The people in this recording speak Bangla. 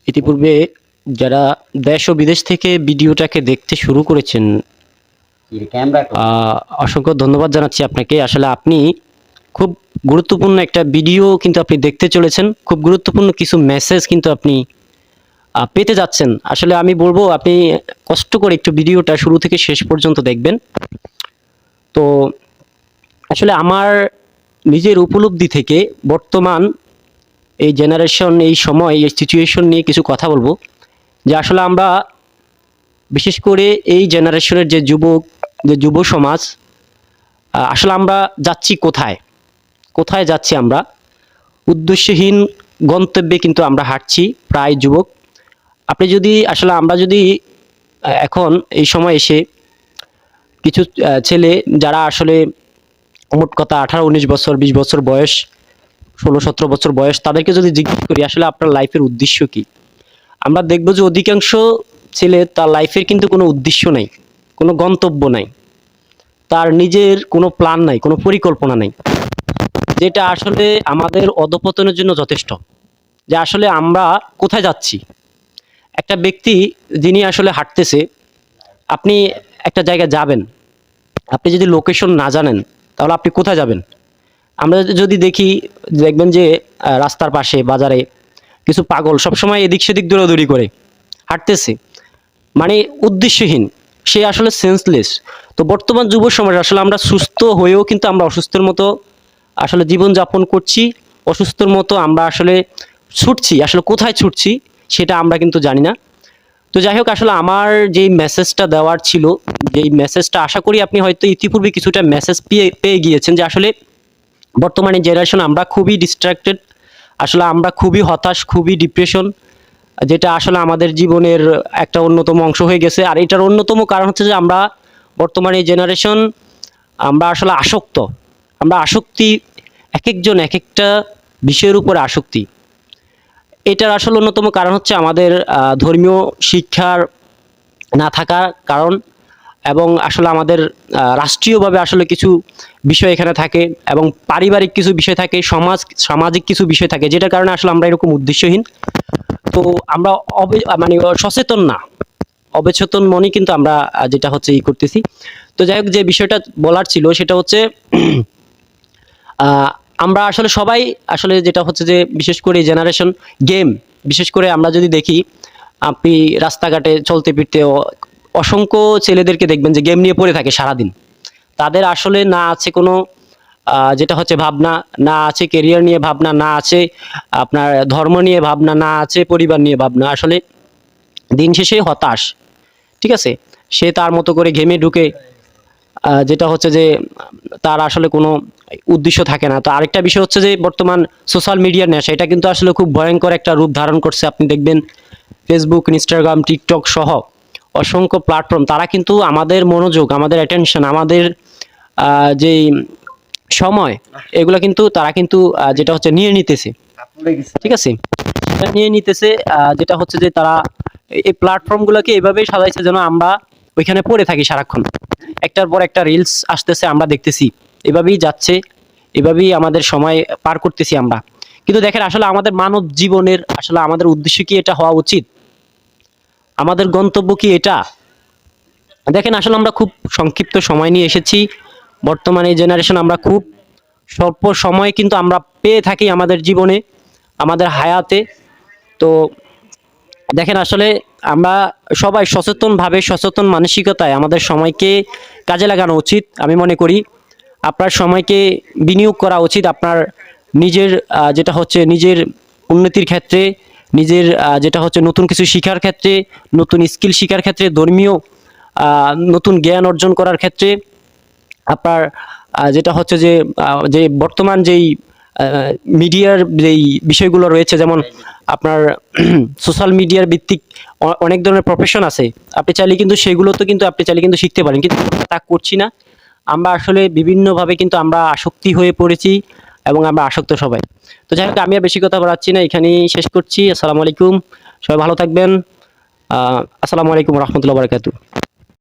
ইতিপূর্বে যারা দেশ ও বিদেশ থেকে ভিডিওটাকে দেখতে শুরু করেছেন, অসংখ্য ধন্যবাদ জানাচ্ছি আপনাকে। আসলে আপনি খুব গুরুত্বপূর্ণ একটা ভিডিও কিন্তু আপনি দেখতে চলেছেন। খুব গুরুত্বপূর্ণ কিছু মেসেজ কিন্তু আপনি পেতে যাচ্ছেন। আসলে আমি বলবো আপনি কষ্ট করে একটু ভিডিওটা শুরু থেকে শেষ পর্যন্ত দেখবেন। তো আসলে আমার নিজের উপলব্ধি থেকে বর্তমান এই জেনারেশন, এই সময়, এই সিচুয়েশন নিয়ে কিছু কথা বলবো। যে আসলে আমরা বিশেষ করে এই জেনারেশনের যে যুব সমাজ, আসলে আমরা যাচ্ছি কোথায়? কোথায় যাচ্ছি আমরা? উদ্দেশ্যহীন গন্তব্যে কিন্তু আমরা হাঁটছি প্রায় যুবক। আমরা যদি এখন এই সময় এসে কিছু ছেলে যারা আসলে মোট কথা 18-19 বছর, 20 বছর বয়স, 16-17 বছর বয়স, তাদেরকে যদি জিজ্ঞেস করি আসলে আপনার লাইফের উদ্দেশ্য কি, আমরা দেখব যে অধিকাংশ ছেলে তার লাইফের কিন্তু কোনো উদ্দেশ্য নাই, কোনো গন্তব্য নাই, তার নিজের কোনো প্ল্যান নাই, কোনো পরিকল্পনা নাই, যেটা আসলে আমাদের অধঃপতনের জন্য যথেষ্ট। যে আসলে আমরা কোথায় যাচ্ছি? একটা ব্যক্তি যিনি আসলে হাঁটতেছে, আপনি একটা জায়গায় যাবেন, আপনি যদি লোকেশন না জানেন তাহলে আপনি কোথায় যাবেন? আমরা যদি দেখবেন যে রাস্তার পাশে, বাজারে কিছু পাগল সবসময় এদিক সেদিক দৌড়াদৌড়ি করে হাঁটতেছে, মানে উদ্দেশ্যহীন, সে আসলে সেন্সলেস। তো বর্তমান যুব সমাজ আসলে আমরা সুস্থ হয়েও কিন্তু আমরা অসুস্থের মতো আসলে জীবনযাপন করছি, অসুস্থর মতো আমরা আসলে ছুটছি। আসলে কোথায় ছুটছি সেটা আমরা কিন্তু জানি না। তো যাই হোক, আসলে আমার যেই মেসেজটা দেওয়ার ছিল, যেই মেসেজটা আশা করি আপনি হয়তো ইতিপূর্বে কিছুটা মেসেজ পেয়ে গিয়েছেন, যে আসলে বর্তমানে জেনারেশন আমরা খুবই ডিস্ট্রাক্টেড, আসলে আমরা খুবই হতাশ, খুবই ডিপ্রেশন, যেটা আসলে আমাদের জীবনের একটা অন্যতম অংশ হয়ে গেছে। আর এটার অন্যতম কারণ হচ্ছে যে আমরা বর্তমানে জেনারেশন, আমরা আসলে আসক্ত। আমরা আসক্তি, এক একজন এক একটা বিষয়ের উপরে আসক্তি। এটার আসলে অন্যতম কারণ হচ্ছে আমাদের ধর্মীয় শিক্ষার না থাকার কারণ, এবং আসলে আমাদের রাষ্ট্রীয়ভাবে আসলে কিছু বিষয় এখানে থাকে, এবং পারিবারিক কিছু বিষয় থাকে, সামাজিক কিছু বিষয় থাকে, যেটার কারণে আসলে আমরা এরকম উদ্দেশ্যহীন। তো আমরা মানে সচেতন না, অবচেতন মনে কিন্তু আমরা যেটা হচ্ছে করতেছি। তো যাই হোক, যে বিষয়টা বলার ছিল সেটা হচ্ছে আমরা আসলে সবাই আসলে যেটা হচ্ছে যে বিশেষ করে জেনারেশন গেম, বিশেষ করে আমরা যদি দেখি, আপনি রাস্তাঘাটে চলতে ফিরতে অসংখ্য ছেলেদেরকে দেখবেন যে গেম নিয়ে পড়ে থাকে সারাদিন। তাদের আসলে না আছে কোনো যেটা হচ্ছে ভাবনা, না আছে কেরিয়ার নিয়ে ভাবনা, না আছে আপনার ধর্ম নিয়ে ভাবনা, না আছে পরিবার নিয়ে ভাবনা। আসলে দিন শেষে হতাশ, ঠিক আছে? সে তার মতো করে গেমে ঢুকে, যেটা হচ্ছে যে তার আসলে কোনো উদ্দেশ্য থাকে না। তো আরেকটা বিষয় হচ্ছে যে বর্তমান সোশ্যাল মিডিয়ার নেশা, এটা কিন্তু আসলে খুব ভয়ঙ্কর একটা রূপ ধারণ করছে। আপনি দেখবেন ফেসবুক, ইনস্টাগ্রাম, টিকটক সহ অসংখ্য প্ল্যাটফর্ম, তারা কিন্তু আমাদের মনোযোগ, আমাদের অ্যাটেনশন, আমাদের যেই সময়, এগুলো কিন্তু তারা কিন্তু যেটা হচ্ছে নিয়ে নিতেছে, ঠিক আছে? নিয়ে নিতেছে, যেটা হচ্ছে যে তারা এই প্ল্যাটফর্মগুলোকে এভাবেই সাজাইছে যেন আমরা ওইখানে পড়ে থাকি সারাক্ষণ। একটার পর একটা রিলস আসতেছে, আমরা দেখতেছি, এভাবেই যাচ্ছে, এভাবেই আমাদের সময় পার করতেছি আমরা। কিন্তু দেখেন, আসলে আমাদের মানব জীবনের আসলে আমাদের উদ্দেশ্য কি এটা হওয়া উচিত? আমাদের গন্তব্য কি এটা? দেখেন, আসলে আমরা খুব সংক্ষিপ্ত সময় নিয়ে এসেছি। বর্তমানে জেনারেশন আমরা খুব স্বল্প সময় কিন্তু আমরা পেয়ে থাকি আমাদের জীবনে, আমাদের হায়াতে। তো দেখেন, আসলে আমরা সবাই সচেতনভাবে, সচেতন মানসিকতায় আমাদের সময়কে কাজে লাগানো উচিত। আমি মনে করি আপনার সময়কে বিনিয়োগ করা উচিত আপনার নিজের যেটা হচ্ছে নিজের উন্নতির ক্ষেত্রে, নিজের যেটা হচ্ছে নতুন কিছু শিখার ক্ষেত্রে, নতুন স্কিল শিখার ক্ষেত্রে, ধর্মীয় নতুন জ্ঞান অর্জন করার ক্ষেত্রে। আপনার যেটা হচ্ছে যে যে বর্তমান যেই মিডিয়ার যেই বিষয়গুলো রয়েছে, যেমন আপনার সোশ্যাল মিডিয়ার ভিত্তিক অনেক ধরনের প্রফেশন আছে, আপনি চাইলে কিন্তু সেগুলোতে কিন্তু আপনি চাইলে কিন্তু শিখতে পারেন, কিন্তু তা করছি না আমরা। আসলে বিভিন্নভাবে কিন্তু আমরা আসক্তি হয়ে পড়েছি, এবং আমরা আসক্ত সবাই। তো যাই হোক, আমি আর বেশি কথা বলাচ্ছি না, এখানেই শেষ করছি। আসসালামু আলাইকুম, সবাই ভালো থাকবেন। আসসালামু আলাইকুম রহমতুল্লাহ বারাকাতুহু।